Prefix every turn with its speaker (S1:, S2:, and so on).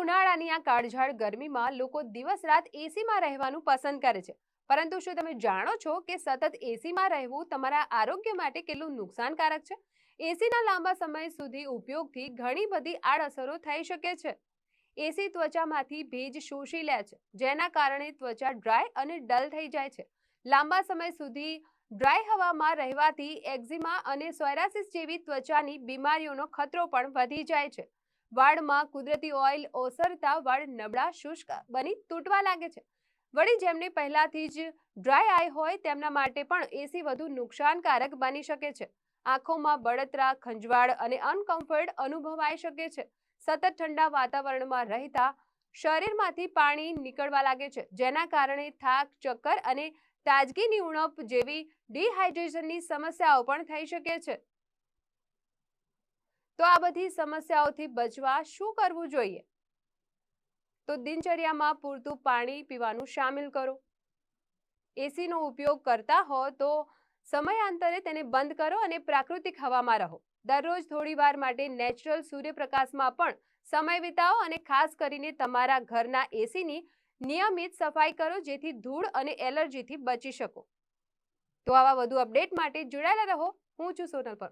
S1: ઉનાળાની આ કાળઝાળ ગરમીમાં લોકો દિવસ રાત એસીમાં રહેવાનું પસંદ કરે છે. પરંતુ શું તમે જાણો છો કે સતત એસીમાં રહેવું તમારા આરોગ્ય માટે કેટલું નુકસાનકારક છે? એસીના લાંબા સમય સુધી ઉપયોગથી ઘણી બધી આડઅસરો થઈ શકે છે. એસી ત્વચામાંથી ભેજ શોષી લે છે, જેના કારણે ત્વચા ડ્રાય અને ડલ થઈ જાય છે. લાંબા સમય સુધી ડ્રાય હવામાં રહેવાથી એક્ઝિમા અને સોરાયસિસ જેવી ત્વચાની બીમારીઓનો ખતરો પણ વધી જાય છે. વાળમાં કુદરતી ઓઇલ ઓસરતા વાળ નબળા શુષ્ક બની તૂટવા લાગે છે. વળી જેમને પહેલાથી જ ડ્રાય આઈ હોય તેમના માટે પણ એસી વધુ નુકસાનકારક બની શકે છે. આંખોમાં બળતરા, ખંજવાળ અને અનકમ્ફર્ટ અનુભવાઈ શકે છે. સતત ઠંડા વાતાવરણમાં રહેતા શરીરમાંથી પાણી નીકળવા લાગે છે, જેના કારણે થાક, ચક્કર અને તાજગીની ઉણપ જેવી ડિહાઇડ્રેશનની સમસ્યાઓ પણ થઈ શકે છે. તો આ બધી સમસ્યાઓથી બચવા શું કરવું જોઈએ? તો દિનચર્યામાં પૂરતું પાણી પીવાનું શામિલ કરો. એસીનો ઉપયોગ કરતા હો તો સમયાંતરે તેને બંધ કરો અને પ્રાકૃતિક હવામાં રહો. દરરોજ થોડી વાર માટે નેચરલ સૂર્યપ્રકાશમાં પણ સમય વિતાવો અને ખાસ કરીને તમારા ઘરના એસીની નિયમિત સફાઈ કરો, જેથી ધૂળ અને એલર્જીથી બચી શકો. તો આવા વધુ અપડેટ માટે જોડાયેલા રહો. હું છું સોનલ પર.